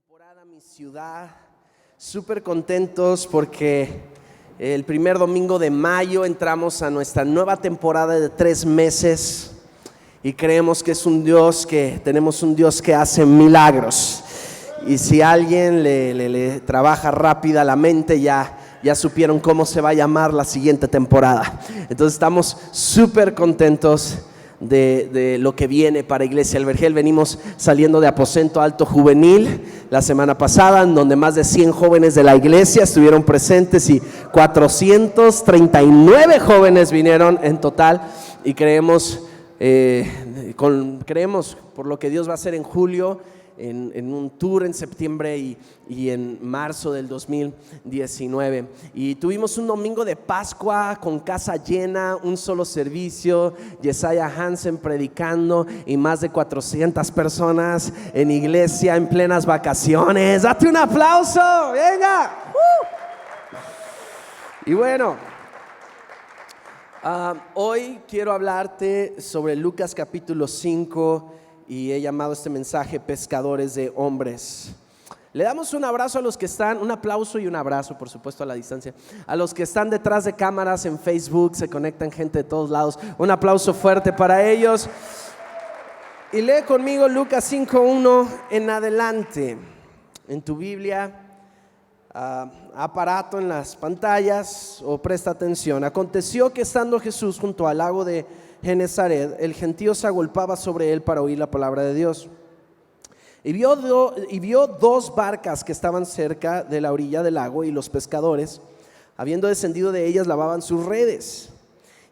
temporada, mi ciudad, súper contentos porque el primer domingo de mayo entramos a nuestra nueva temporada de 3 meses y creemos que tenemos un Dios que hace milagros. Y si alguien le trabaja rápida la mente, ya supieron cómo se va a llamar la siguiente temporada. Entonces estamos súper contentos de lo que viene para Iglesia El Vergel. Venimos saliendo de Aposento Alto Juvenil la semana pasada, en donde más de 100 jóvenes de la iglesia estuvieron presentes y 439 jóvenes vinieron en total. Y creemos por lo que Dios va a hacer en julio, en un tour en septiembre y en marzo del 2019. Y tuvimos un domingo de Pascua con casa llena, un solo servicio, Yesaya Hansen predicando y más de 400 personas en iglesia en plenas vacaciones. ¡Date un aplauso! ¡Venga! Y bueno, hoy quiero hablarte sobre Lucas capítulo 5 y he llamado este mensaje Pescadores de Hombres. Le damos un abrazo a los que están, un aplauso y un abrazo, por supuesto, a la distancia, a los que están detrás de cámaras en Facebook, se conectan gente de todos lados. Un aplauso fuerte para ellos. Y lee conmigo Lucas 5:1 en adelante en tu Biblia, aparato en las pantallas, o presta atención. Aconteció que estando Jesús junto al lago de Genezaret, el gentío se agolpaba sobre él para oír la palabra de Dios. Y vio 2 barcas que estaban cerca de la orilla del lago, y los pescadores, habiendo descendido de ellas, lavaban sus redes.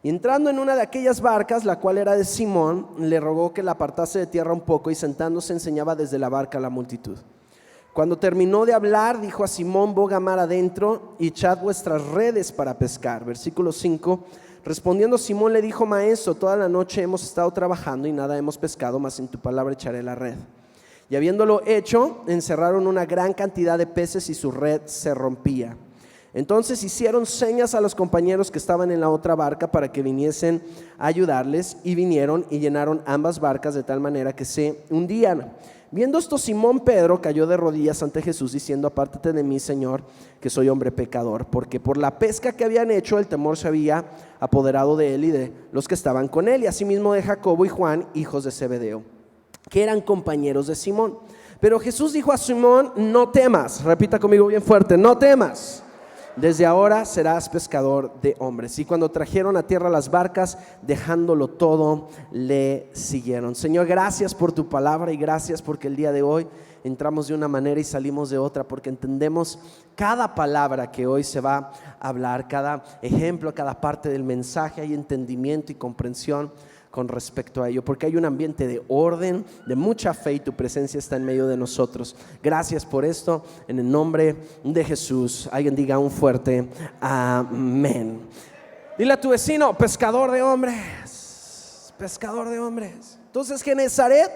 Y entrando en una de aquellas barcas, la cual era de Simón, le rogó que la apartase de tierra un poco, y sentándose enseñaba desde la barca a la multitud. Cuando terminó de hablar, dijo a Simón: boga mar adentro y echad vuestras redes para pescar. Versículo 5. Respondiendo Simón le dijo: Maestro, toda la noche hemos estado trabajando y nada hemos pescado, mas en tu palabra echaré la red. Y habiéndolo hecho, encerraron una gran cantidad de peces y su red se rompía. Entonces hicieron señas a los compañeros que estaban en la otra barca para que viniesen a ayudarles, y vinieron y llenaron ambas barcas de tal manera que se hundían. Viendo esto, Simón Pedro cayó de rodillas ante Jesús, diciendo: apártate de mí, Señor, que soy hombre pecador. Porque por la pesca que habían hecho, el temor se había apoderado de él y de los que estaban con él, y asimismo de Jacobo y Juan, hijos de Zebedeo, que eran compañeros de Simón. Pero Jesús dijo a Simón: no temas. Repita conmigo bien fuerte: no temas. Desde ahora serás pescador de hombres. Y cuando trajeron a tierra las barcas, dejándolo todo, le siguieron. Señor, gracias por tu palabra, y gracias porque el día de hoy entramos de una manera y salimos de otra, porque entendemos cada palabra que hoy se va a hablar, cada ejemplo, cada parte del mensaje. Hay entendimiento y comprensión con respecto a ello, porque hay un ambiente de orden, de mucha fe, y tu presencia está en medio de nosotros. Gracias por esto, en el nombre de Jesús. Alguien diga un fuerte amén. Dile a tu vecino: pescador de hombres, pescador de hombres. Entonces, Genezaret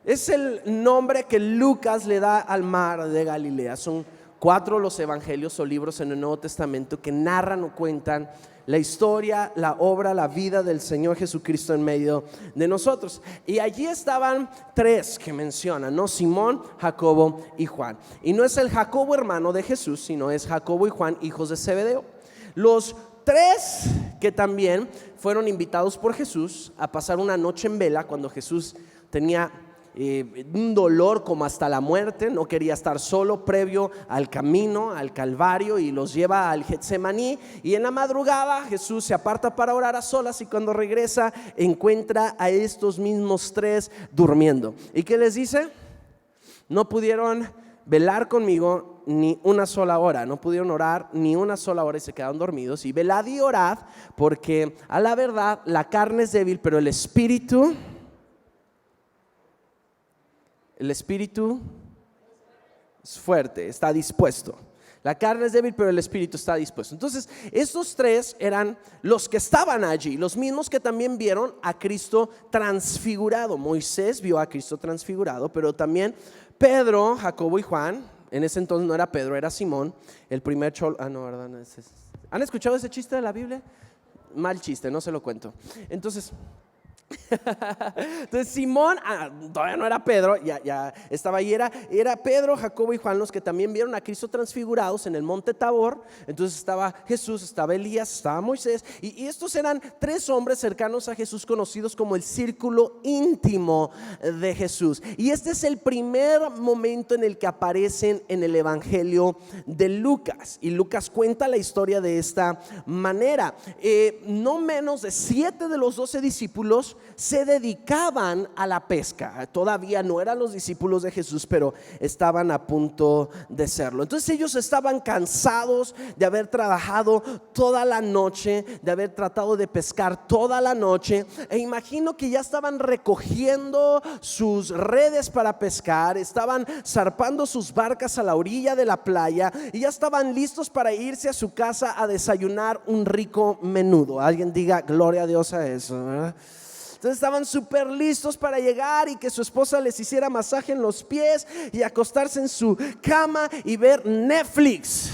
es el nombre que Lucas le da al mar de Galilea. Son 4 los evangelios o libros en el Nuevo Testamento que narran o cuentan la historia, la obra, la vida del Señor Jesucristo en medio de nosotros. Y allí estaban 3 que mencionan, ¿no? Simón, Jacobo y Juan. Y no es el Jacobo hermano de Jesús, sino es Jacobo y Juan, hijos de Zebedeo. Los 3 que también fueron invitados por Jesús a pasar una noche en vela cuando Jesús tenía un dolor como hasta la muerte, no quería estar solo previo al camino, al Calvario, y los lleva al Getsemaní. Y en la madrugada Jesús se aparta para orar a solas, y cuando regresa encuentra a estos mismos 3 durmiendo. ¿Y qué les dice? No pudieron velar conmigo ni una sola hora, no pudieron orar ni una sola hora y se quedaron dormidos. Y velad y orad, porque a la verdad la carne es débil, pero el espíritu es fuerte, está dispuesto. La carne es débil, pero el espíritu está dispuesto. Entonces, estos 3 eran los que estaban allí, los mismos que también vieron a Cristo transfigurado. Moisés vio a Cristo transfigurado, pero también Pedro, Jacobo y Juan. En ese entonces no era Pedro, era Simón, el primer cholo. No, ¿verdad? ¿Han escuchado ese chiste de la Biblia? Mal chiste, no se lo cuento. Entonces, Entonces Simón, todavía no era Pedro, ya estaba ahí, era Pedro, Jacobo y Juan los que también vieron a Cristo transfigurados en el monte Tabor. Entonces estaba Jesús, estaba Elías, estaba Moisés, y estos eran tres hombres cercanos a Jesús, conocidos como el círculo íntimo de Jesús. Y este es el primer momento en el que aparecen en el Evangelio de Lucas, y Lucas cuenta la historia de esta manera. No menos de 7 de los 12 discípulos se dedicaban a la pesca. Todavía no eran los discípulos de Jesús, pero estaban a punto de serlo. Entonces ellos estaban cansados de haber trabajado toda la noche, de haber tratado de pescar toda la noche, e imagino que ya estaban recogiendo sus redes para pescar, estaban zarpando sus barcas a la orilla de la playa y ya estaban listos para irse a su casa a desayunar un rico menudo. Alguien diga gloria a Dios a eso, ¿verdad? Entonces estaban súper listos para llegar y que su esposa les hiciera masaje en los pies y acostarse en su cama y ver Netflix.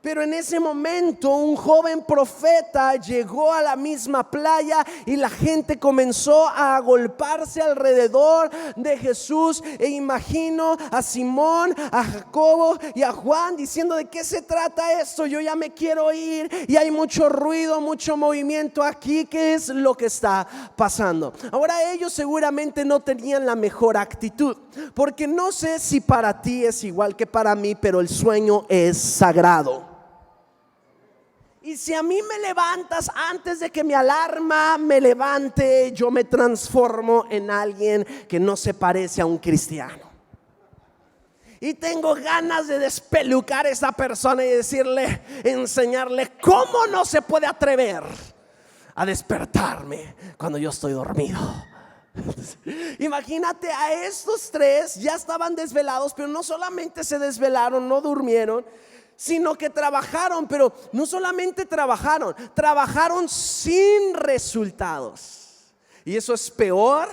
Pero en ese momento un joven profeta llegó a la misma playa y la gente comenzó a agolparse alrededor de Jesús. E imagino a Simón, a Jacobo y a Juan diciendo: ¿de qué se trata esto? Yo ya me quiero ir y hay mucho ruido, mucho movimiento aquí. ¿Qué es lo que está pasando? Ahora ellos seguramente no tenían la mejor actitud, porque no sé si para ti es igual que para mí, pero el sueño es sagrado. Y si a mí me levantas antes de que mi alarma me levante, yo me transformo en alguien que no se parece a un cristiano. Y tengo ganas de despelucar a esa persona y decirle, enseñarle cómo no se puede atrever a despertarme cuando yo estoy dormido. Imagínate, a estos tres ya estaban desvelados, pero no solamente se desvelaron, no durmieron, sino que trabajaron. Pero no solamente trabajaron sin resultados. Y eso es peor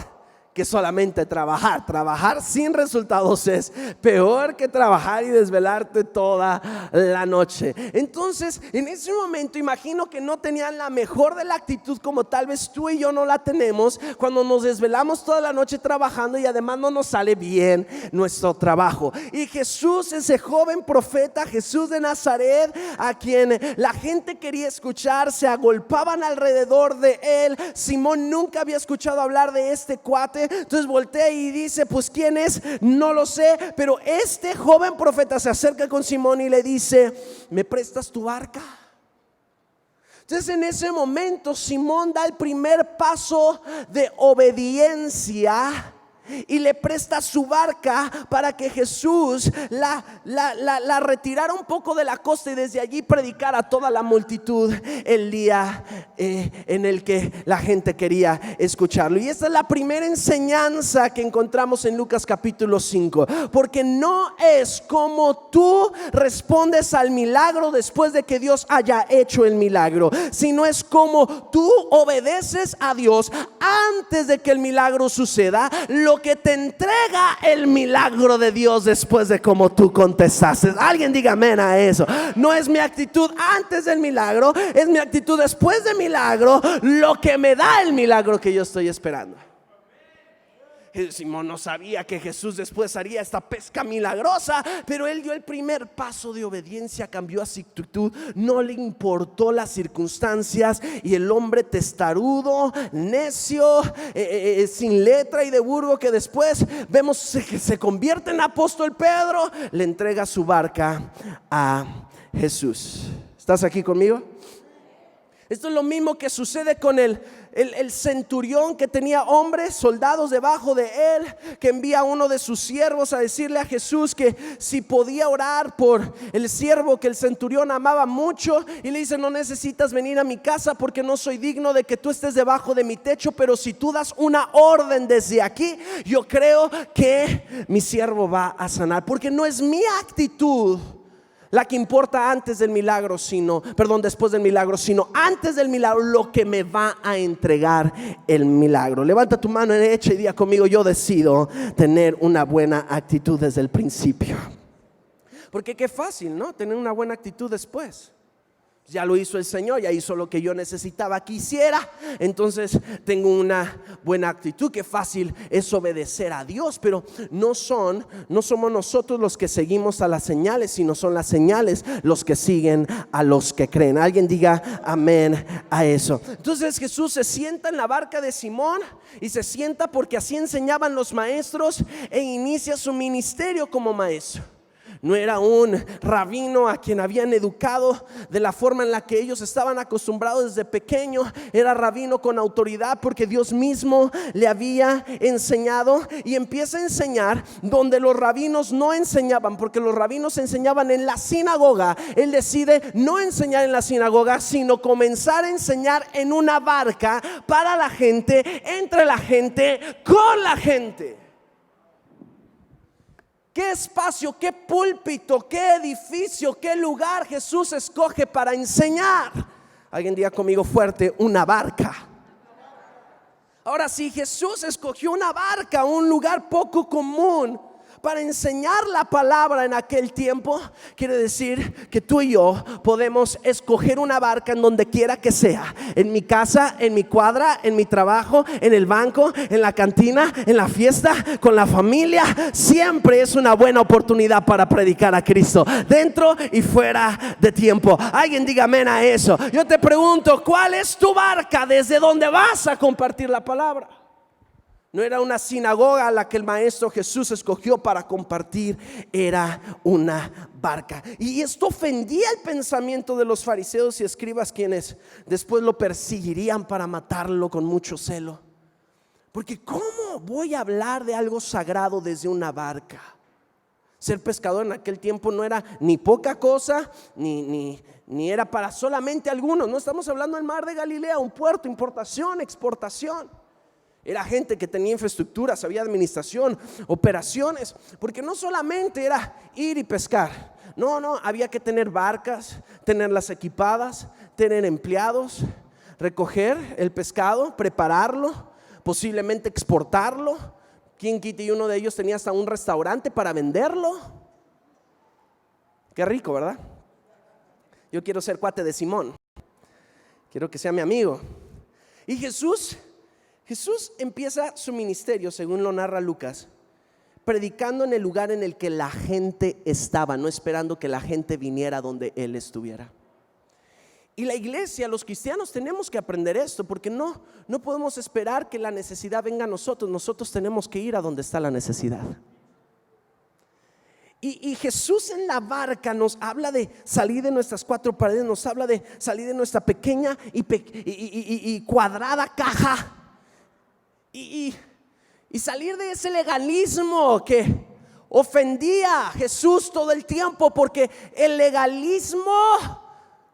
que solamente trabajar sin resultados es peor que trabajar y desvelarte toda la noche. Entonces, en ese momento imagino que no tenían la mejor de la actitud, como tal vez tú y yo no la tenemos cuando nos desvelamos toda la noche trabajando y además no nos sale bien nuestro trabajo. Y Jesús, ese joven profeta, Jesús de Nazaret, a quien la gente quería escuchar, se agolpaban alrededor de él. Simón nunca había escuchado hablar de este cuate. Entonces voltea y dice: pues ¿quién es? No lo sé. Pero este joven profeta se acerca con Simón y le dice: ¿me prestas tu barca? Entonces en ese momento Simón da el primer paso de obediencia y le presta su barca para que Jesús la retirara un poco de la costa y desde allí predicara a toda la multitud el día en el que la gente quería escucharlo. Y esta es la primera enseñanza que encontramos en Lucas capítulo 5, porque no es como tú respondes al milagro después de que Dios haya hecho el milagro, sino es como tú obedeces a Dios antes de que el milagro suceda, lo que te entrega el milagro de Dios después de cómo tú contestaste. Alguien diga amén a eso. No es mi actitud antes del milagro, es mi actitud después del milagro lo que me da el milagro que yo estoy esperando. Simón no sabía que Jesús después haría esta pesca milagrosa, pero él dio el primer paso de obediencia, cambió su actitud, no le importó las circunstancias, y el hombre testarudo, necio, sin letra y de burgo, que después vemos que se convierte en apóstol Pedro, le entrega su barca a Jesús. ¿Estás aquí conmigo? Esto es lo mismo que sucede con el centurión, que tenía hombres, soldados debajo de él, que envía a uno de sus siervos a decirle a Jesús que si podía orar por el siervo que el centurión amaba mucho, y le dice: no necesitas venir a mi casa porque no soy digno de que tú estés debajo de mi techo, pero si tú das una orden desde aquí, yo creo que mi siervo va a sanar. Porque no es mi actitud la que importa antes del milagro, después del milagro, sino antes del milagro lo que me va a entregar el milagro. Levanta tu mano derecha y diga conmigo: yo decido tener una buena actitud desde el principio. Porque qué fácil, ¿no? Tener una buena actitud después. Ya lo hizo el Señor, ya hizo lo que yo necesitaba que hiciera. Entonces tengo una buena actitud. Qué fácil es obedecer a Dios. Pero no somos nosotros los que seguimos a las señales, sino son las señales los que siguen a los que creen. Alguien diga amén a eso. Entonces Jesús se sienta en la barca de Simón, y se sienta porque así enseñaban los maestros, e inicia su ministerio como maestro. No era un rabino a quien habían educado de la forma en la que ellos estaban acostumbrados desde pequeño. Era rabino con autoridad porque Dios mismo le había enseñado, y empieza a enseñar donde los rabinos no enseñaban, porque los rabinos enseñaban en la sinagoga. Él decide no enseñar en la sinagoga, sino comenzar a enseñar en una barca, para la gente, entre la gente, con la gente. ¿Qué espacio, qué púlpito, qué edificio, qué lugar Jesús escoge para enseñar? Alguien diga conmigo fuerte: una barca. Ahora, si Jesús escogió una barca, un lugar poco común, para enseñar la palabra en aquel tiempo, quiere decir que tú y yo podemos escoger una barca en donde quiera que sea. En mi casa, en mi cuadra, en mi trabajo, en el banco, en la cantina, en la fiesta, con la familia. Siempre es una buena oportunidad para predicar a Cristo, dentro y fuera de tiempo. Alguien diga amén a eso. Yo te pregunto, ¿cuál es tu barca desde donde vas a compartir la palabra? No era una sinagoga la que el maestro Jesús escogió para compartir, era una barca. Y esto ofendía el pensamiento de los fariseos y escribas, quienes después lo perseguirían para matarlo con mucho celo. Porque ¿cómo voy a hablar de algo sagrado desde una barca? Ser pescador en aquel tiempo no era ni poca cosa, ni era para solamente algunos. No estamos hablando del mar de Galilea, un puerto, importación, exportación. Era gente que tenía infraestructura, sabía administración, operaciones, porque no solamente era ir y pescar. No, había que tener barcas, tenerlas equipadas, tener empleados, recoger el pescado, prepararlo, posiblemente exportarlo. ¿Quién quita y uno de ellos tenía hasta un restaurante para venderlo? Qué rico, ¿verdad? Yo quiero ser cuate de Simón, quiero que sea mi amigo. Y Jesús empieza su ministerio, según lo narra Lucas, predicando en el lugar en el que la gente estaba, no esperando que la gente viniera donde él estuviera. Y la iglesia, los cristianos, tenemos que aprender esto, porque no podemos esperar que la necesidad venga a nosotros. Nosotros tenemos que ir a donde está la necesidad. Y Jesús en la barca nos habla de salir de nuestras cuatro paredes, nos habla de salir de nuestra pequeña y cuadrada caja. Y salir de ese legalismo que ofendía a Jesús todo el tiempo, porque el legalismo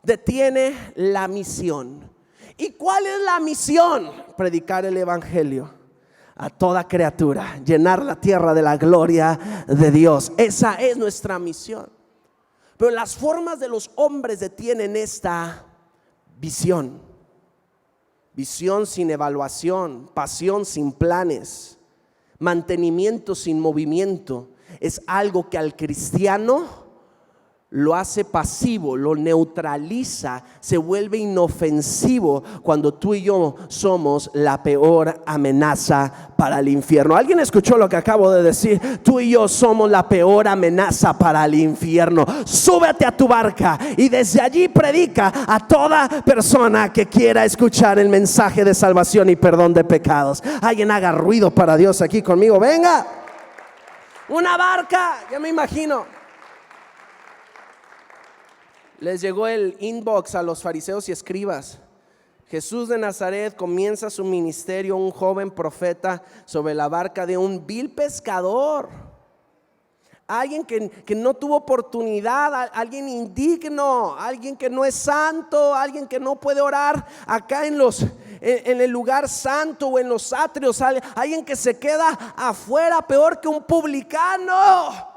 detiene la misión. ¿Y cuál es la misión? Predicar el evangelio a toda criatura, llenar la tierra de la gloria de Dios. Esa es nuestra misión. Pero las formas de los hombres detienen esta visión. Visión sin evaluación, pasión sin planes, mantenimiento sin movimiento. Es algo que al cristiano lo hace pasivo, lo neutraliza, se vuelve inofensivo cuando tú y yo somos la peor amenaza para el infierno. ¿Alguien escuchó lo que acabo de decir? Tú y yo somos la peor amenaza para el infierno. Súbete a tu barca y desde allí predica a toda persona que quiera escuchar el mensaje de salvación y perdón de pecados. Alguien haga ruido para Dios aquí conmigo. Venga, una barca, ya me imagino. Les llegó el inbox a los fariseos y escribas. Jesús de Nazaret comienza su ministerio, un joven profeta, sobre la barca de un vil pescador. Alguien que no tuvo oportunidad, alguien indigno, alguien que no es santo, alguien que no puede orar acá en el lugar santo o en los atrios, alguien que se queda afuera peor que un publicano.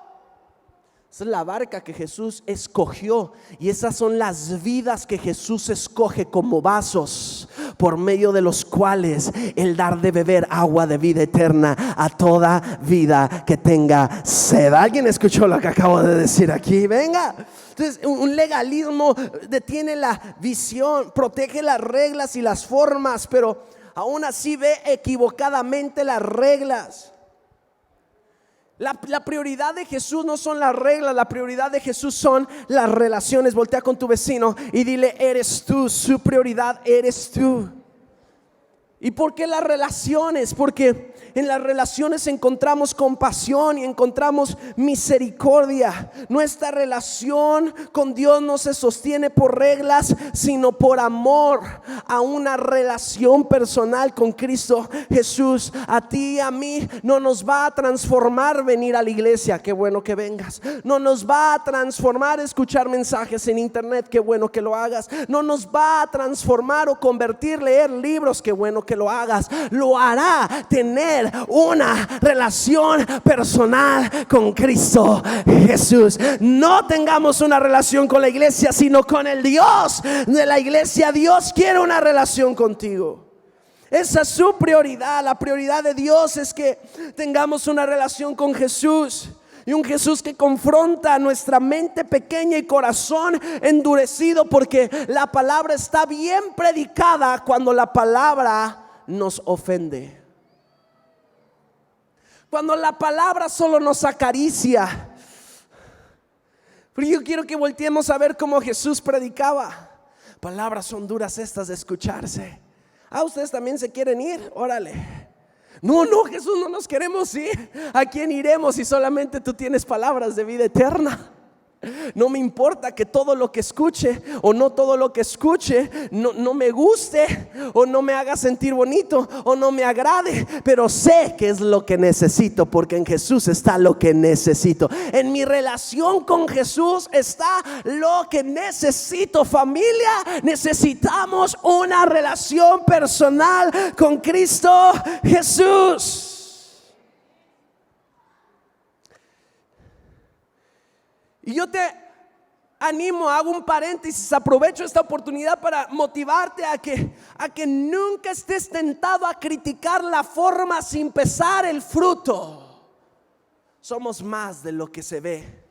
Esa es la barca que Jesús escogió, y esas son las vidas que Jesús escoge como vasos por medio de los cuales Él da de beber agua de vida eterna a toda vida que tenga sed. ¿Alguien escuchó lo que acabo de decir aquí? Venga. Entonces, un legalismo detiene la visión, protege las reglas y las formas, pero aún así ve equivocadamente las reglas. La prioridad de Jesús no son las reglas, la prioridad de Jesús son las relaciones. Voltea con tu vecino y dile: eres tú, su prioridad eres tú. ¿Y por qué las relaciones? Porque en las relaciones encontramos compasión y encontramos misericordia. Nuestra relación con Dios no se sostiene por reglas, sino por amor a una relación personal con Cristo Jesús. A ti y a mí no nos va a transformar venir a la iglesia, qué bueno que vengas. No nos va a transformar escuchar mensajes en internet, qué bueno que lo hagas. No nos va a transformar o convertir leer libros, qué bueno que lo hagas. Lo hará tener una relación personal con Cristo Jesús. No tengamos una relación con la iglesia, sino con el Dios de la iglesia. Dios quiere una relación contigo. Esa es su prioridad. La prioridad de Dios es que tengamos una relación con Jesús. Y un Jesús que confronta nuestra mente pequeña y corazón endurecido, porque la palabra está bien predicada cuando la palabra nos ofende. Cuando la palabra solo nos acaricia. Pero yo quiero que volteemos a ver cómo Jesús predicaba. Palabras son duras estas de escucharse. Ustedes también se quieren ir, órale. No, Jesús, no nos queremos ir. ¿A quién iremos si solamente tú tienes palabras de vida eterna? No me importa que todo lo que escuche o no todo lo que escuche no me guste o no me haga sentir bonito o no me agrade, pero sé que es lo que necesito, porque en Jesús está lo que necesito. En mi relación con Jesús está lo que necesito. Familia, necesitamos una relación personal con Cristo Jesús. Y yo te animo, hago un paréntesis, aprovecho esta oportunidad para motivarte a que nunca estés tentado a criticar la forma sin pesar el fruto. Somos más de lo que se ve.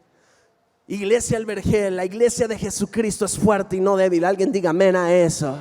Iglesia El Vergel, la iglesia de Jesucristo es fuerte y no débil. Alguien diga amén a eso.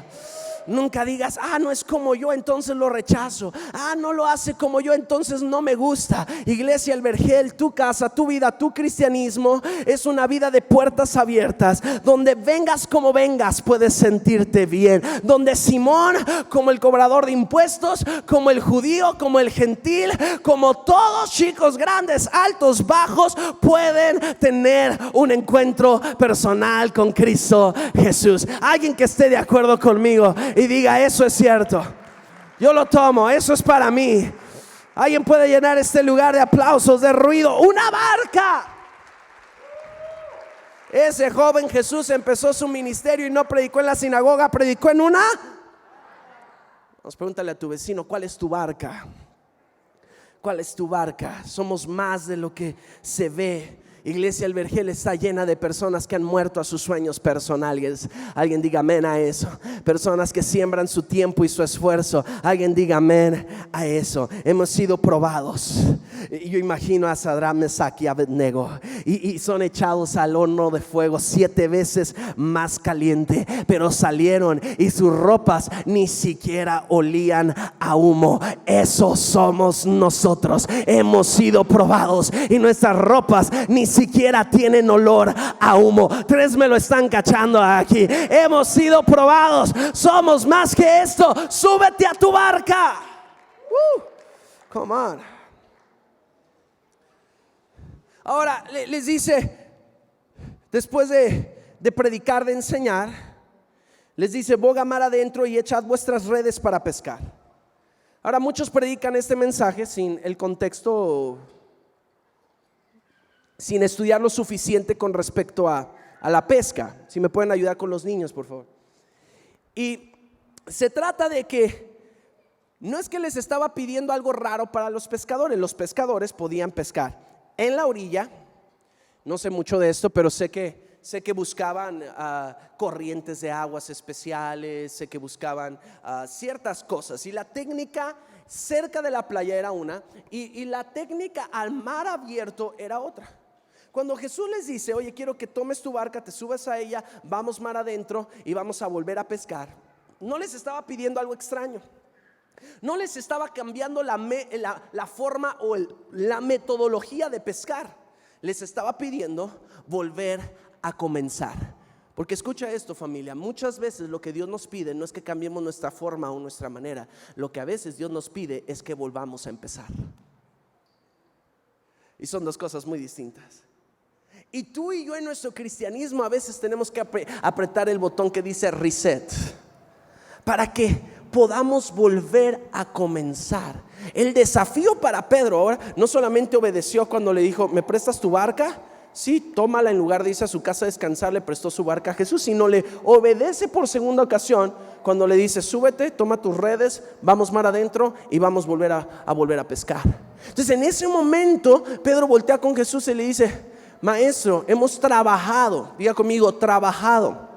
Nunca digas, no es como yo, entonces lo rechazo. No lo hace como yo, entonces no me gusta. Iglesia El Vergel, tu casa, tu vida, tu cristianismo es una vida de puertas abiertas, donde vengas como vengas puedes sentirte bien. Donde Simón, como el cobrador de impuestos, como el judío, como el gentil, como todos, chicos, grandes, altos, bajos, pueden tener un encuentro personal con Cristo Jesús. Alguien que esté de acuerdo conmigo y diga: eso es cierto, yo lo tomo, eso es para mí. Alguien puede llenar este lugar de aplausos, de ruido. Una barca. Ese joven Jesús empezó su ministerio y no predicó en la sinagoga, predicó en una. Vamos, pregúntale a tu vecino: ¿cuál es tu barca? ¿Cuál es tu barca? Somos más de lo que se ve. Iglesia El Vergel está llena de personas que han muerto a sus sueños personales. Alguien diga amén a eso. Personas que siembran su tiempo y su esfuerzo. Alguien diga amén a eso. Hemos sido probados. Yo imagino a Sadrach, Mesach y Abednego, y son echados al horno de fuego 7 veces más caliente, pero salieron y sus ropas ni siquiera olían a humo. Eso somos nosotros. Hemos sido probados y nuestras ropas ni siquiera tienen olor a humo. 3 me lo están cachando aquí. Hemos sido probados. Somos más que esto. Súbete a tu barca. Come on. Ahora les dice, después de predicar, de enseñar, les dice: boga mar adentro y echad vuestras redes para pescar. Ahora, muchos predican este mensaje sin el contexto, sin estudiar lo suficiente con respecto a la pesca. Si me pueden ayudar con los niños, por favor. Y se trata de que no es que les estaba pidiendo algo raro para los pescadores. Los pescadores podían pescar en la orilla. No sé mucho de esto, pero sé que Sé que buscaban corrientes de aguas especiales, sé que buscaban ciertas cosas. Y la técnica cerca de la playa era una, y la técnica al mar abierto era otra. Cuando Jesús les dice: oye, quiero que tomes tu barca, te subas a ella, vamos mar adentro y vamos a volver a pescar, no les estaba pidiendo algo extraño. No les estaba cambiando la forma o la metodología de pescar. Les estaba pidiendo volver a comenzar. Porque escucha esto, familia, muchas veces lo que Dios nos pide no es que cambiemos nuestra forma o nuestra manera. Lo que a veces Dios nos pide es que volvamos a empezar. Y son dos cosas muy distintas. Y tú y yo en nuestro cristianismo a veces tenemos que apretar el botón que dice reset, para que podamos volver a comenzar. El desafío para Pedro ahora no solamente obedeció cuando le dijo: ¿me prestas tu barca? Sí, tómala. En lugar de irse a su casa a descansar, le prestó su barca a Jesús, sino le obedece por segunda ocasión cuando le dice: súbete, toma tus redes, vamos mar adentro y vamos a volver a pescar. Entonces en ese momento Pedro voltea con Jesús y le dice: maestro, hemos trabajado, diga conmigo, trabajado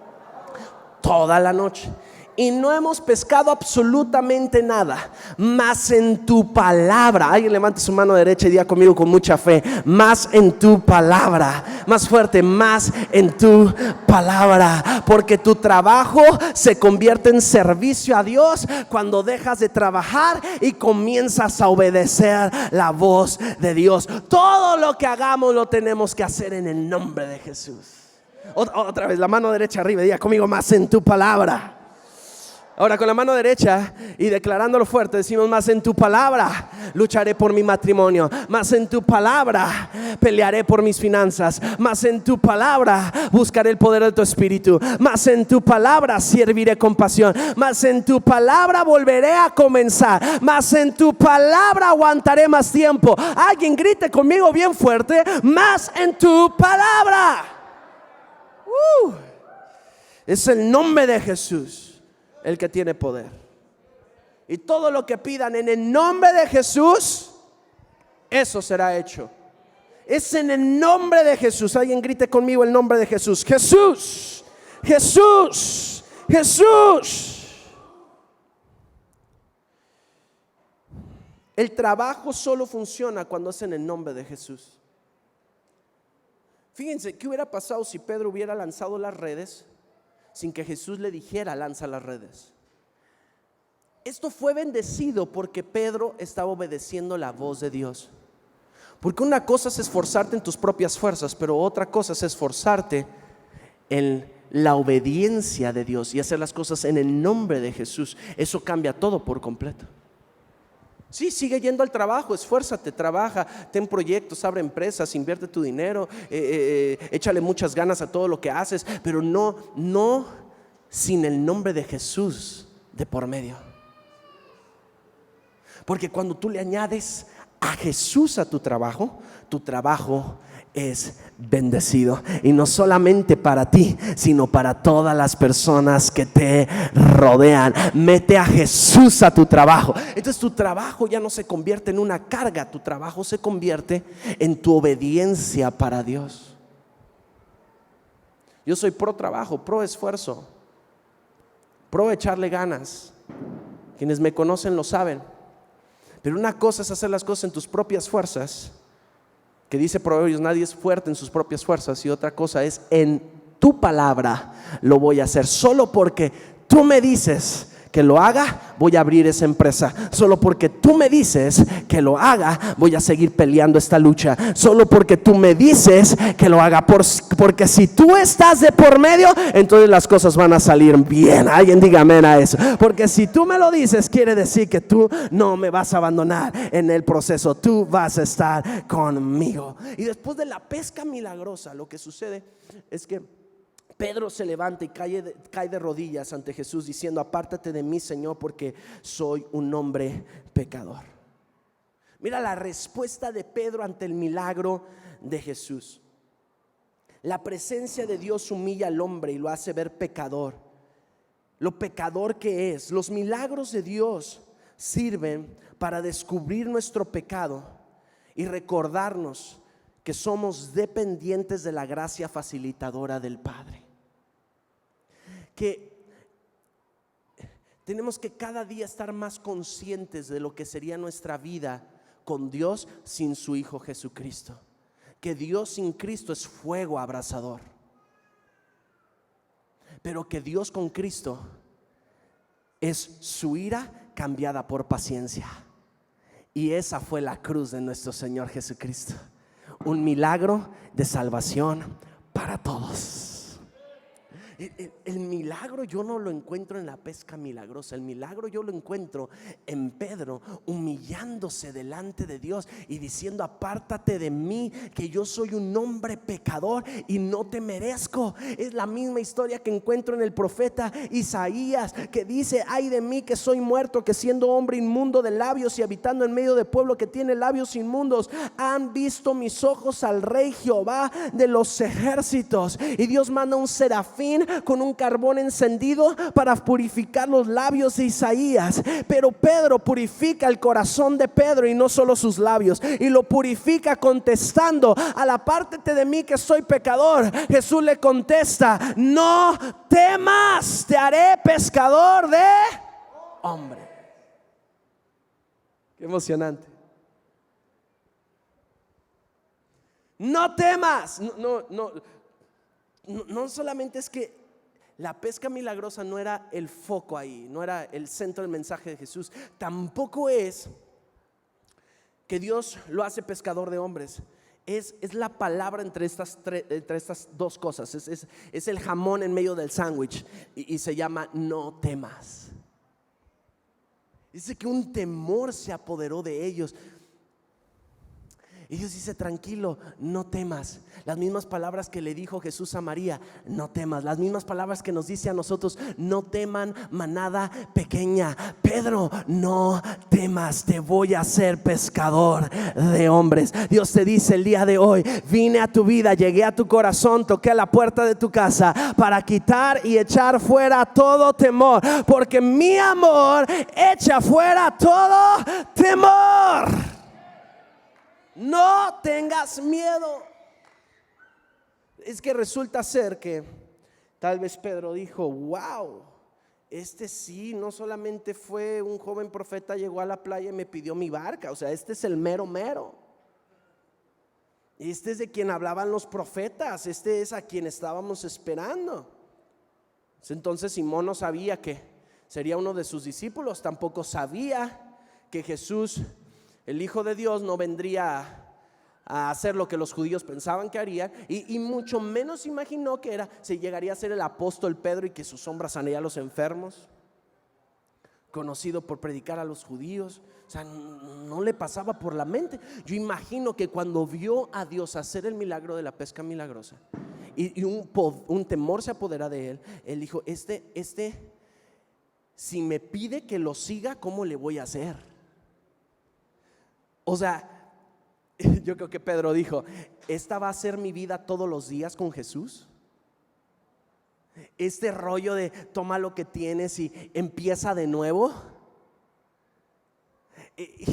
toda la noche y no hemos pescado absolutamente nada, más en tu palabra. Alguien levante su mano derecha y diga conmigo con mucha fe: más en tu palabra. Más fuerte: más en tu palabra. Porque tu trabajo se convierte en servicio a Dios cuando dejas de trabajar y comienzas a obedecer la voz de Dios. Todo lo que hagamos lo tenemos que hacer en el nombre de Jesús. Otra vez, la mano derecha arriba, diga conmigo: más en tu palabra. Ahora con la mano derecha y declarándolo fuerte decimos: más en tu palabra lucharé por mi matrimonio, más en tu palabra pelearé por mis finanzas, más en tu palabra buscaré el poder de tu espíritu, más en tu palabra serviré con pasión, más en tu palabra volveré a comenzar, más en tu palabra aguantaré más tiempo. Alguien grite conmigo bien fuerte: más en tu palabra. Es el nombre de Jesús el que tiene poder. Y todo lo que pidan en el nombre de Jesús, eso será hecho. Es en el nombre de Jesús. Alguien grite conmigo el nombre de Jesús: Jesús, Jesús, Jesús. El trabajo solo funciona cuando es en el nombre de Jesús. Fíjense, ¿qué hubiera pasado si Pedro hubiera lanzado las redes sin que Jesús le dijera: lanza las redes? Esto fue bendecido porque Pedro estaba obedeciendo la voz de Dios. Porque una cosa es esforzarte en tus propias fuerzas, pero otra cosa es esforzarte en la obediencia de Dios y hacer las cosas en el nombre de Jesús. Eso cambia todo por completo. Sí, sigue yendo al trabajo, esfuérzate, trabaja, ten proyectos, abre empresas, invierte tu dinero, échale muchas ganas a todo lo que haces, pero no sin el nombre de Jesús de por medio. Porque cuando tú le añades a Jesús a tu trabajo es bendecido. Y no solamente para ti, sino para todas las personas que te rodean. Mete a Jesús a tu trabajo. Entonces tu trabajo ya no se convierte en una carga, tu trabajo se convierte en tu obediencia para Dios. Yo soy pro trabajo, pro esfuerzo, pro echarle ganas. Quienes me conocen lo saben. Pero una cosa es hacer las cosas en tus propias fuerzas, que dice Proverbios: nadie es fuerte en sus propias fuerzas. Y otra cosa es: en tu palabra lo voy a hacer. Solo porque tú me dices que lo haga, voy a abrir esa empresa. Solo porque tú me dices que lo haga, voy a seguir peleando esta lucha. Solo porque tú me dices que lo haga. Porque si tú estás de por medio, entonces las cosas van a salir bien. Alguien diga amén a eso. Porque si tú me lo dices, quiere decir que tú no me vas a abandonar en el proceso. Tú vas a estar conmigo. Y después de la pesca milagrosa, lo que sucede es que Pedro se levanta y cae de rodillas ante Jesús diciendo: apártate de mí, Señor, porque soy un hombre pecador. Mira la respuesta de Pedro ante el milagro de Jesús. La presencia de Dios humilla al hombre y lo hace ver pecador, lo pecador que es. Los milagros de Dios sirven para descubrir nuestro pecado y recordarnos que somos dependientes de la gracia facilitadora del Padre. Que tenemos que cada día estar más conscientes de lo que sería nuestra vida con Dios sin su Hijo Jesucristo. Que Dios sin Cristo es fuego abrasador, pero que Dios con Cristo es su ira cambiada por paciencia. Y esa fue la cruz de nuestro Señor Jesucristo, un milagro de salvación para todos. El milagro yo no lo encuentro en la pesca milagrosa. El milagro yo lo encuentro en Pedro humillándose delante de Dios y diciendo: apártate de mí, que yo soy un hombre pecador y no te merezco. Es la misma historia que encuentro en el profeta Isaías, que dice: ay de mí que soy muerto, que siendo hombre inmundo de labios y habitando en medio de pueblo que tiene labios inmundos, han visto mis ojos al Rey Jehová de los ejércitos. Y Dios manda un serafín con un carbón encendido para purificar los labios de Isaías. Pero Pedro purifica el corazón de Pedro y no solo sus labios, y lo purifica contestando: al apártate de mí que soy pecador. Jesús le contesta: no temas, te haré pescador de hombre. Qué emocionante. No temas. No solamente es que la pesca milagrosa no era el foco ahí, no era el centro del mensaje de Jesús. Tampoco es que Dios lo hace pescador de hombres. Es la palabra entre estas dos cosas. Es el jamón en medio del sándwich, y se llama no temas. Dice que un temor se apoderó de ellos. Y Dios dice: tranquilo, no temas. Las mismas palabras que le dijo Jesús a María: no temas. Las mismas palabras que nos dice a nosotros: no teman, manada pequeña. Pedro, no temas, te voy a hacer pescador de hombres. Dios te dice el día de hoy: vine a tu vida, llegué a tu corazón, toqué a la puerta de tu casa para quitar y echar fuera todo temor, porque mi amor echa fuera todo temor. No tengas miedo. Es que resulta ser que tal vez Pedro dijo: wow, este sí, no solamente fue un joven profeta, llegó a la playa y me pidió mi barca. O sea, este es el mero mero. Este es de quien hablaban los profetas. Este es a quien estábamos esperando. Entonces Simón no sabía que sería uno de sus discípulos. Tampoco sabía que Jesús, el Hijo de Dios, no vendría a hacer lo que los judíos pensaban que haría, y mucho menos imaginó que se llegaría a ser el apóstol Pedro y que su sombra sanaría a los enfermos, conocido por predicar a los judíos. O sea, no le pasaba por la mente. Yo imagino que cuando vio a Dios hacer el milagro de la pesca milagrosa y un temor se apodera de él, él dijo: si me pide que lo siga, ¿cómo le voy a hacer? O sea, yo creo que Pedro dijo: ¿esta va a ser mi vida todos los días con Jesús? Este rollo de toma lo que tienes y empieza de nuevo.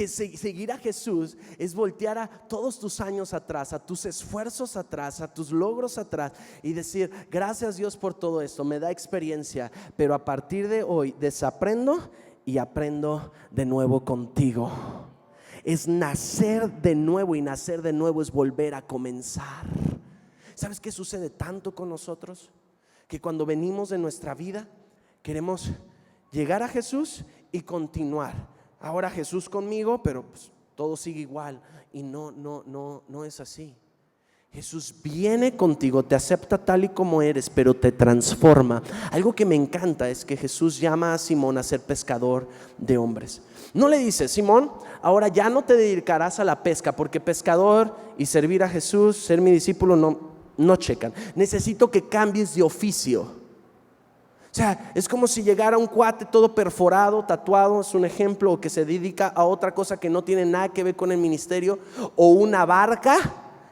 Seguir a Jesús es voltear a todos tus años atrás, a tus esfuerzos atrás, a tus logros atrás, y decir: gracias Dios por todo esto, me da experiencia, pero a partir de hoy desaprendo y aprendo de nuevo contigo. Es nacer de nuevo, y nacer de nuevo es volver a comenzar. ¿Sabes qué sucede tanto con nosotros? Que cuando venimos de nuestra vida queremos llegar a Jesús y continuar. Ahora Jesús conmigo, pero pues todo sigue igual. Y no es así. Jesús viene contigo, te acepta tal y como eres, pero te transforma. Algo que me encanta es que Jesús llama a Simón a ser pescador de hombres. No le dice: Simón, ahora ya no te dedicarás a la pesca, porque pescador y servir a Jesús, ser mi discípulo, no checan. Necesito que cambies de oficio. O sea, es como si llegara un cuate todo perforado, tatuado, es un ejemplo, o que se dedica a otra cosa que no tiene nada que ver con el ministerio, o una barca,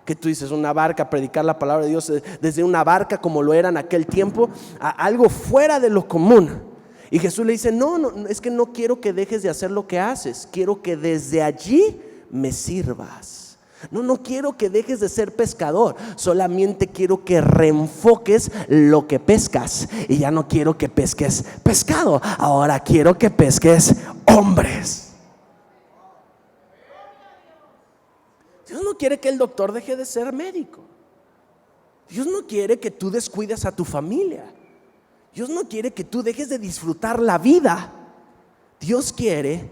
que tú dices: una barca, predicar la palabra de Dios desde una barca como lo era en aquel tiempo, a algo fuera de lo común. Y Jesús le dice: no, es que no quiero que dejes de hacer lo que haces, quiero que desde allí me sirvas. No quiero que dejes de ser pescador, solamente quiero que reenfoques lo que pescas. Y ya no quiero que pesques pescado, ahora quiero que pesques hombres. Dios no quiere que el doctor deje de ser médico. Dios no quiere que tú descuides a tu familia. Dios no quiere que tú dejes de disfrutar la vida. Dios quiere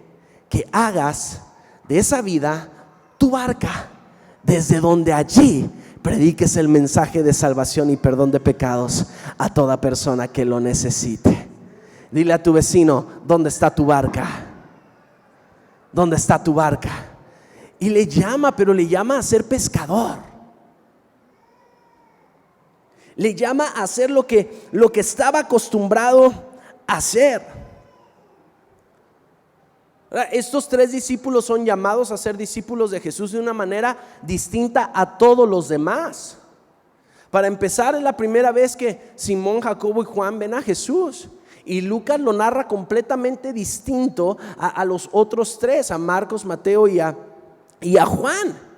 que hagas de esa vida tu barca, desde donde allí prediques el mensaje de salvación y perdón de pecados a toda persona que lo necesite. Dile a tu vecino: ¿dónde está tu barca? ¿Dónde está tu barca? Y le llama, pero le llama a ser pescador. Le llama a hacer lo que estaba acostumbrado a hacer. Estos 3 discípulos son llamados a ser discípulos de Jesús de una manera distinta a todos los demás. Para empezar, es la primera vez que Simón, Jacobo y Juan ven a Jesús. Y Lucas lo narra completamente distinto a los otros 3, a Marcos, Mateo y a Juan.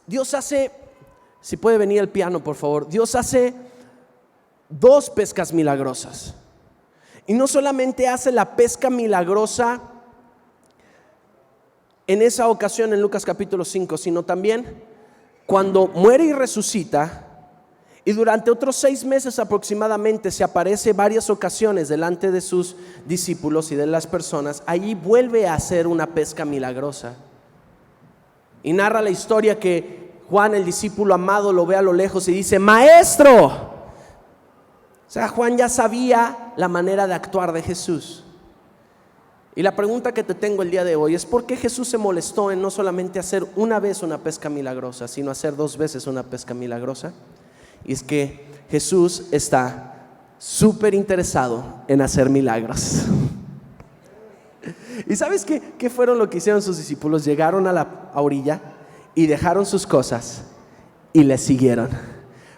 Dios hace, si puede venir el piano por favor, Dios hace 2 pescas milagrosas. Y no solamente hace la pesca milagrosa en esa ocasión en Lucas capítulo 5, sino también cuando muere y resucita, y durante otros 6 meses aproximadamente se aparece varias ocasiones delante de sus discípulos y de las personas. Allí vuelve a hacer una pesca milagrosa. Y narra la historia que Juan, el discípulo amado, lo ve a lo lejos y dice: maestro. O sea, Juan ya sabía la manera de actuar de Jesús. Y la pregunta que te tengo el día de hoy es: ¿por qué Jesús se molestó en no solamente hacer una vez una pesca milagrosa, sino hacer 2 veces una pesca milagrosa? Y es que Jesús está súper interesado en hacer milagros. ¿Y sabes qué fueron lo que hicieron sus discípulos? Llegaron a la orilla y dejaron sus cosas y le siguieron.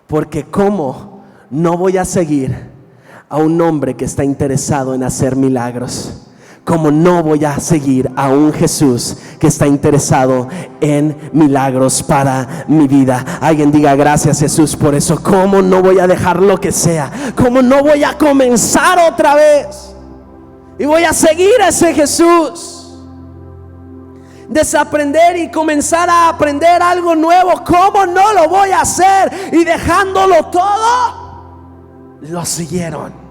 Porque ¿cómo no voy a seguir a un hombre que está interesado en hacer milagros? ¿Cómo no voy a seguir a un Jesús que está interesado en milagros para mi vida? Alguien diga: gracias Jesús por eso. ¿Cómo no voy a dejar lo que sea? ¿Cómo no voy a comenzar otra vez? Y voy a seguir a ese Jesús. Desaprender y comenzar a aprender algo nuevo. ¿Cómo no lo voy a hacer? Y dejándolo todo, lo siguieron.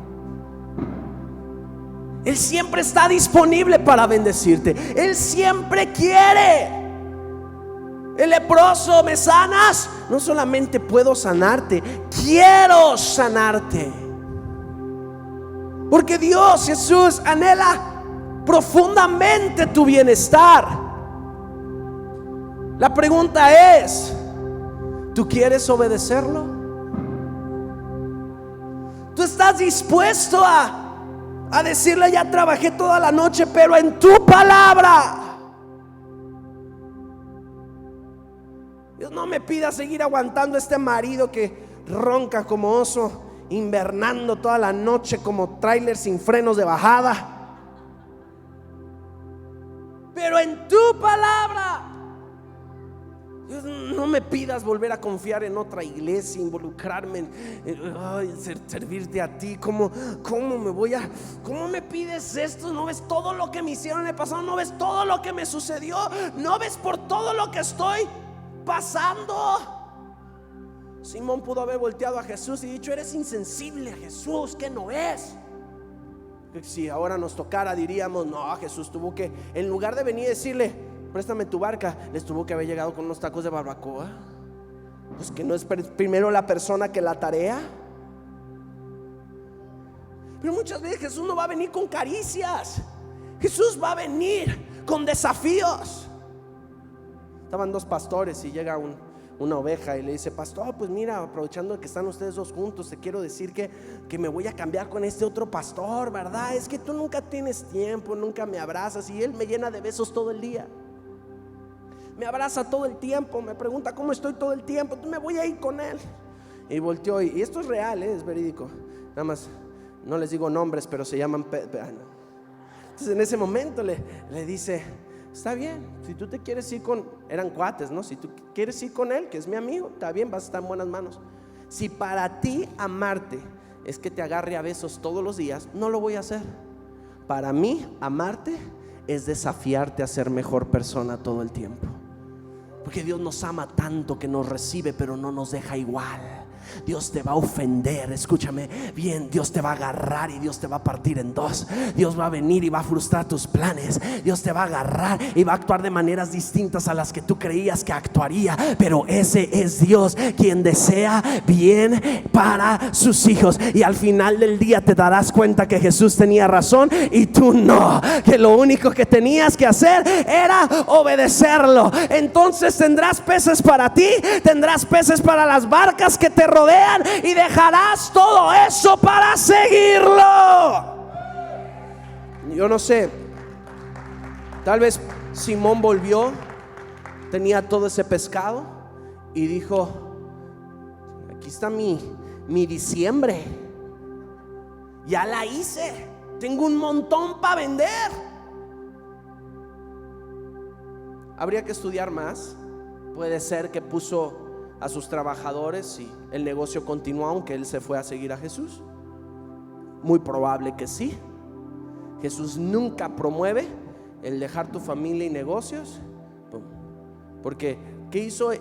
Él siempre está disponible para bendecirte. Él siempre quiere. El leproso: ¿me sanas? No solamente puedo sanarte, quiero sanarte. Porque Dios, Jesús, anhela profundamente tu bienestar. La pregunta es: ¿tú quieres obedecerlo? ¿Tú estás dispuesto a decirle: ya trabajé toda la noche, pero en tu palabra? Dios, no me pida seguir aguantando este marido que ronca como oso, invernando toda la noche como tráiler sin frenos de bajada. Pero en tu palabra. Dios, no me pidas volver a confiar en otra iglesia, involucrarme en servirte a ti. ¿Cómo me pides esto? ¿No ves todo lo que me hicieron en el pasado? ¿No ves todo lo que me sucedió? ¿No ves por todo lo que estoy pasando? Simón pudo haber volteado a Jesús y dicho: eres insensible a Jesús, que no es. Si ahora nos tocara, diríamos: no, Jesús tuvo que, en lugar de venir y decirle: préstame tu barca, les tuvo que haber llegado con unos tacos de barbacoa. Pues que no es primero la persona que la tarea. Pero muchas veces Jesús no va a venir con caricias. Jesús va a venir con desafíos. Estaban 2 pastores y llega una oveja y le dice: pastor, pues mira, aprovechando que están ustedes 2 juntos, te quiero decir que me voy a cambiar con este otro pastor, ¿verdad? Es que tú nunca tienes tiempo, nunca me abrazas, y él me llena de besos todo el día. Me abraza todo el tiempo, me pregunta cómo estoy todo el tiempo. Me voy a ir con él. Y volteó, y esto es real, es verídico. Nada más, no les digo nombres, pero se llaman Entonces en ese momento le dice: está bien, si tú te quieres ir con, eran cuates, ¿no? Si tú quieres ir con él, que es mi amigo, está bien, vas a estar en buenas manos. Si para ti amarte es que te agarre a besos todos los días, no lo voy a hacer. Para mí amarte es desafiarte a ser mejor persona todo el tiempo. Porque Dios nos ama tanto que nos recibe, pero no nos deja igual. Dios te va a ofender, escúchame bien, Dios te va a agarrar y Dios te va a partir en dos. Dios va a venir y va a frustrar tus planes. Dios te va a agarrar y va a actuar de maneras distintas a las que tú creías que actuaría. Pero ese es Dios, quien desea bien para sus hijos. Y al final del día te darás cuenta que Jesús tenía razón y tú no, que lo único que tenías que hacer era obedecerlo. Entonces tendrás peces para ti, tendrás peces para las barcas que te rodean, y dejarás todo eso para seguirlo. Yo no sé, tal vez Simón volvió, tenía todo ese pescado y dijo: aquí está mi diciembre, ya la hice, tengo un montón para vender. Habría que estudiar más. Puede ser que puso a sus trabajadores y el negocio continuó, aunque él se fue a seguir a Jesús. Muy probable que sí. Jesús nunca promueve el dejar tu familia y negocios, porque ¿qué hizo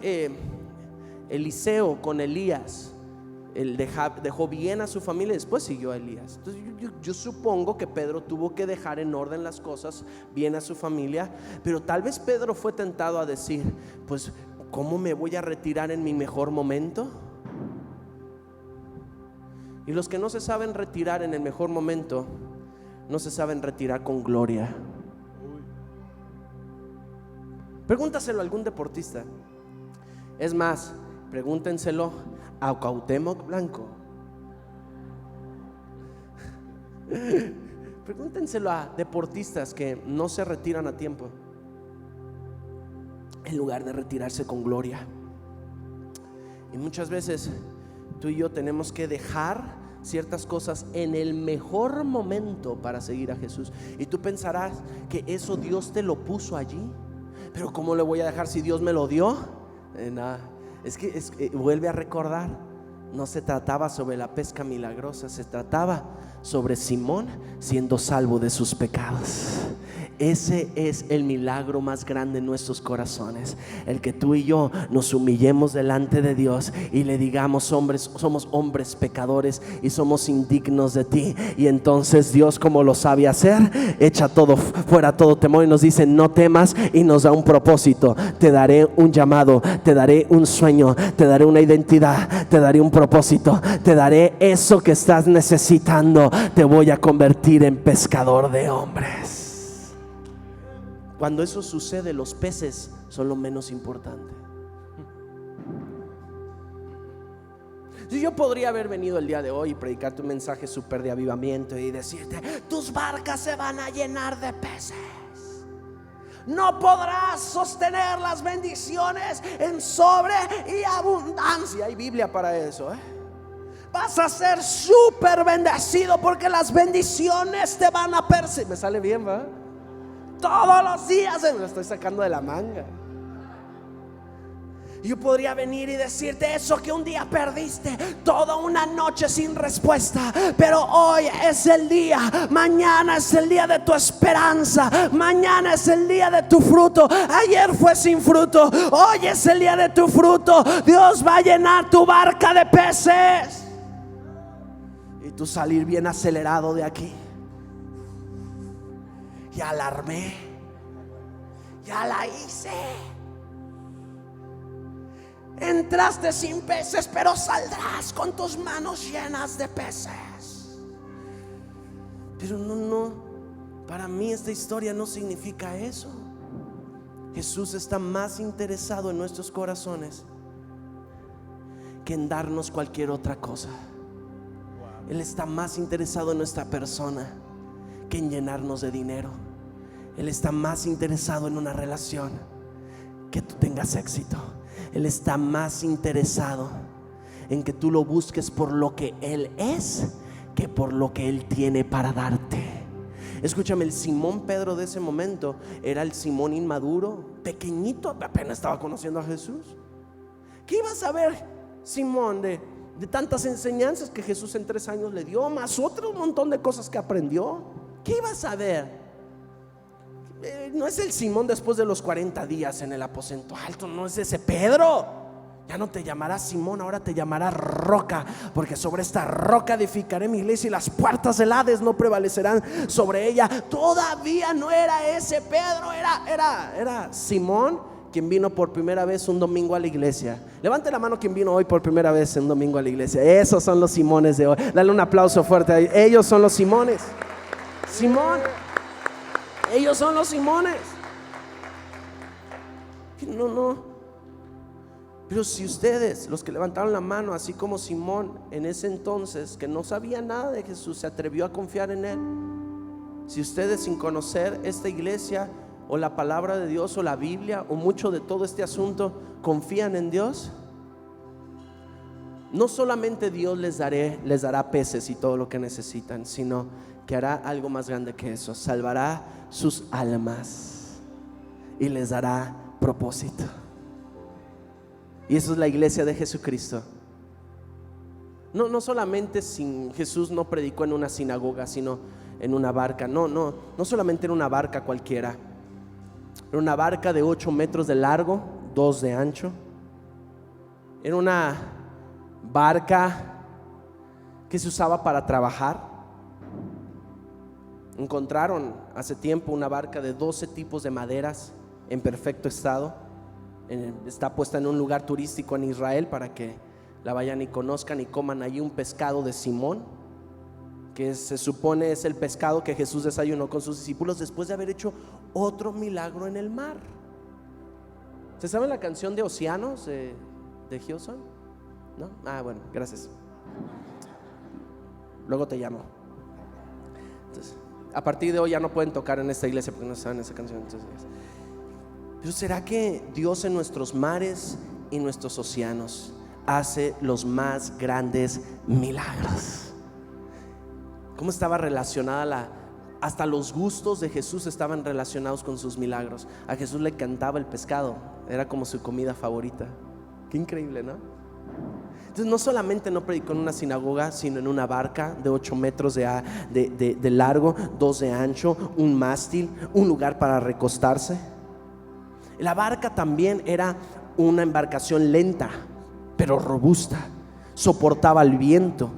Eliseo con Elías? Él dejó bien a su familia y después siguió a Elías. Entonces yo supongo que Pedro tuvo que dejar en orden las cosas, bien a su familia. Pero tal vez Pedro fue tentado a decir: pues ¿cómo me voy a retirar en mi mejor momento? Y los que no se saben retirar en el mejor momento, no se saben retirar con gloria. Pregúntaselo a algún deportista. Es más, pregúntenselo a Cuauhtémoc Blanco. Pregúntenselo a deportistas que no se retiran a tiempo, en lugar de retirarse con gloria. Y muchas veces tú y yo tenemos que dejar ciertas cosas en el mejor momento para seguir a Jesús. Y tú pensarás que eso Dios te lo puso allí. Pero ¿cómo le voy a dejar si Dios me lo dio? Nada. Es que vuelve a recordar, no se trataba sobre la pesca milagrosa, se trataba sobre Simón siendo salvo de sus pecados. Ese es el milagro más grande en nuestros corazones, el que tú y yo nos humillemos delante de Dios y le digamos: somos hombres pecadores y somos indignos de ti. Y entonces Dios, como lo sabe hacer, echa todo fuera, todo temor, y nos dice: no temas, y nos da un propósito. Te daré un llamado, te daré un sueño, te daré una identidad, te daré un propósito, te daré eso que estás necesitando. Te voy a convertir en pescador de hombres. Cuando eso sucede, los peces son lo menos importante. Yo podría haber venido el día de hoy y predicarte un mensaje súper de avivamiento y decirte: tus barcas se van a llenar de peces. No podrás sostener las bendiciones en sobre y abundancia. Hay Biblia para eso, Vas a ser súper bendecido porque las bendiciones te van a perseguir. Me sale bien, ¿va? Todos los días me lo estoy sacando de la manga. Yo podría venir y decirte: eso que un día perdiste, toda una noche sin respuesta, pero hoy es el día, mañana es el día de tu esperanza, mañana es el día de tu fruto. Ayer fue sin fruto, hoy es el día de tu fruto. Dios va a llenar tu barca de peces y tú salir bien acelerado de aquí. Ya la armé, ya la hice. Entraste sin peces, pero saldrás con tus manos llenas de peces. Pero no, para mí esta historia no significa eso. Jesús está más interesado en nuestros corazones que en darnos cualquier otra cosa. Él está más interesado en nuestra persona que en llenarnos de dinero. Él está más interesado en una relación, que tú tengas éxito. Él está más interesado en que tú lo busques por lo que Él es que por lo que Él tiene para darte. Escúchame, el Simón Pedro de ese momento era el Simón inmaduro, pequeñito, apenas estaba conociendo a Jesús. ¿Qué iba a saber Simón de tantas enseñanzas que Jesús en 3 años le dio, más otro montón de cosas que aprendió? ¿Qué iba a saber? No es el Simón después de los 40 días en el aposento alto, no es ese Pedro. Ya no te llamarás Simón, ahora te llamarás Roca, porque sobre esta roca edificaré mi iglesia y las puertas del Hades no prevalecerán sobre ella. Todavía no era ese Pedro, era Simón, quien vino por primera vez un domingo a la iglesia. Levante la mano quien vino hoy por primera vez un domingo a la iglesia. Esos son los Simones de hoy. Dale un aplauso fuerte a ellos. Ellos son los Simones. Simón, ellos son los Simones. No. Pero si ustedes, los que levantaron la mano, así como Simón en ese entonces, que no sabía nada de Jesús, se atrevió a confiar en él. Si ustedes, sin conocer esta iglesia o la palabra de Dios o la Biblia o mucho de todo este asunto, confían en Dios, no solamente Dios les dará peces y todo lo que necesitan, sino que hará algo más grande que eso. Salvará sus almas y les dará propósito. Y eso es la iglesia de Jesucristo. No solamente Jesús no predicó en una sinagoga, sino en una barca. No solamente en una barca cualquiera. Era una barca de 8 metros de largo, 2 de ancho. Era una barca que se usaba para trabajar. Encontraron hace tiempo una barca de 12 tipos de maderas en perfecto estado. Está puesta en un lugar turístico en Israel para que la vayan y conozcan y coman allí un pescado de Simón, que se supone es el pescado que Jesús desayunó con sus discípulos después de haber hecho otro milagro en el mar. ¿Se sabe la canción de Océanos de Hillsong? ¿No? Bueno, gracias. Luego te llamo. Entonces, a partir de hoy ya no pueden tocar en esta iglesia porque no saben esa canción. Entonces, pero ¿será que Dios en nuestros mares y nuestros océanos hace los más grandes milagros? ¿Cómo estaba relacionada hasta los gustos de Jesús estaban relacionados con sus milagros? A Jesús le encantaba el pescado, era como su comida favorita. Qué increíble, ¿no? Entonces no solamente no predicó en una sinagoga, sino en una barca de 8 metros de largo, 2 de ancho, un mástil, un lugar para recostarse. La barca también era una embarcación lenta, pero robusta. Soportaba el viento,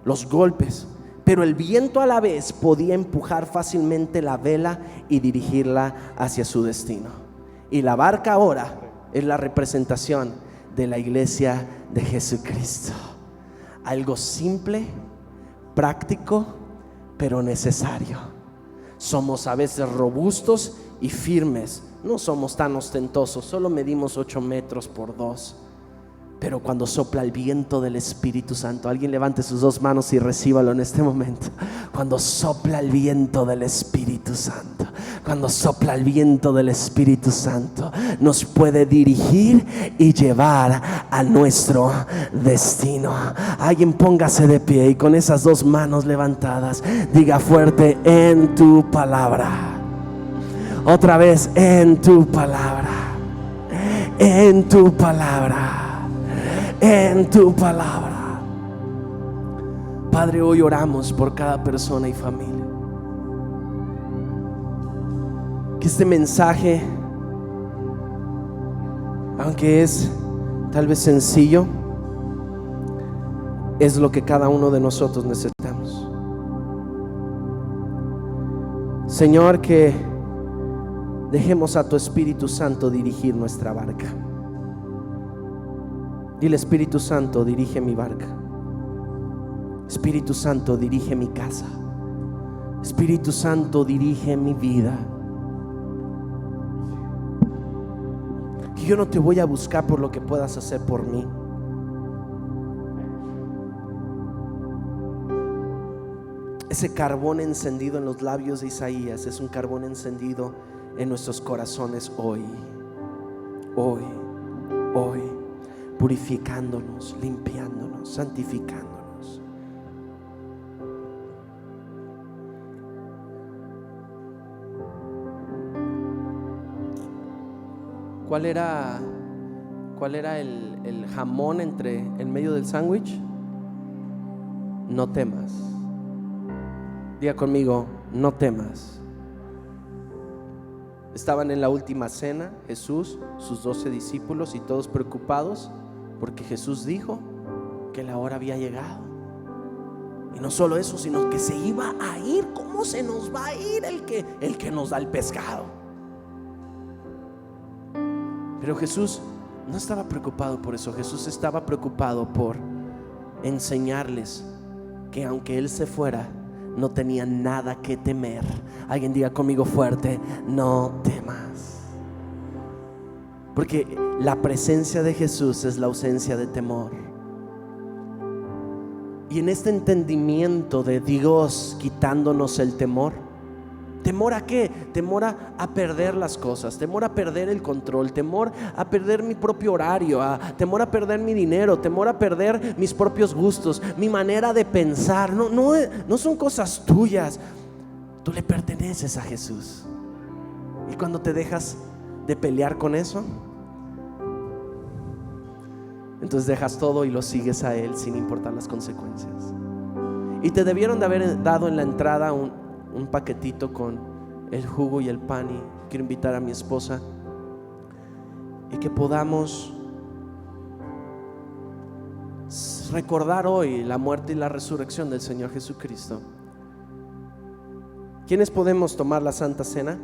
los golpes, pero el viento a la vez podía empujar fácilmente la vela y dirigirla hacia su destino. Y la barca ahora es la representación de la iglesia de Jesucristo. Algo simple, práctico, pero necesario. Somos a veces robustos y firmes. No somos tan ostentosos, solo medimos 8 metros por 2. Pero cuando sopla el viento del Espíritu Santo, alguien levante sus 2 manos y recíbalo en este momento. Cuando sopla el viento del Espíritu Santo, cuando sopla el viento del Espíritu Santo, nos puede dirigir y llevar a nuestro destino. Alguien póngase de pie y con esas 2 manos levantadas diga fuerte: en tu palabra. Otra vez: en tu palabra, en tu palabra, en tu palabra. Padre, hoy oramos por cada persona y familia. Que este mensaje, aunque es tal vez sencillo, es lo que cada uno de nosotros necesitamos. Señor, que dejemos a tu Espíritu Santo dirigir nuestra barca. Dile: Espíritu Santo, dirige mi barca. Espíritu Santo, dirige mi casa. Espíritu Santo, dirige mi vida. Que yo no te voy a buscar por lo que puedas hacer por mí. Ese carbón encendido en los labios de Isaías es un carbón encendido en nuestros corazones hoy, purificándonos, limpiándonos, santificándonos. ¿Cuál era el jamón en medio del sándwich? No temas. Diga conmigo, no temas. Estaban en la última cena, Jesús, sus 12 discípulos y todos preocupados porque Jesús dijo que la hora había llegado. Y no solo eso, sino que se iba a ir. ¿Cómo se nos va a ir el que nos da el pescado? Pero Jesús no estaba preocupado por eso. Jesús estaba preocupado por enseñarles que aunque Él se fuera, no tenía nada que temer. Alguien diga conmigo fuerte, no temas. Porque la presencia de Jesús es la ausencia de temor. Y en este entendimiento de Dios quitándonos el temor, ¿temor a qué? Temor a perder las cosas, temor a perder el control, temor a perder mi propio horario, temor a perder mi dinero, temor a perder mis propios gustos, mi manera de pensar. No son cosas tuyas. Tú le perteneces a Jesús. Y cuando te dejas de pelear con eso, entonces dejas todo y lo sigues a Él sin importar las consecuencias. Y te debieron de haber dado en la entrada un paquetito con el jugo y el pan. Y quiero invitar a mi esposa y que podamos recordar hoy la muerte y la resurrección del Señor Jesucristo. ¿Quiénes podemos tomar la Santa Cena?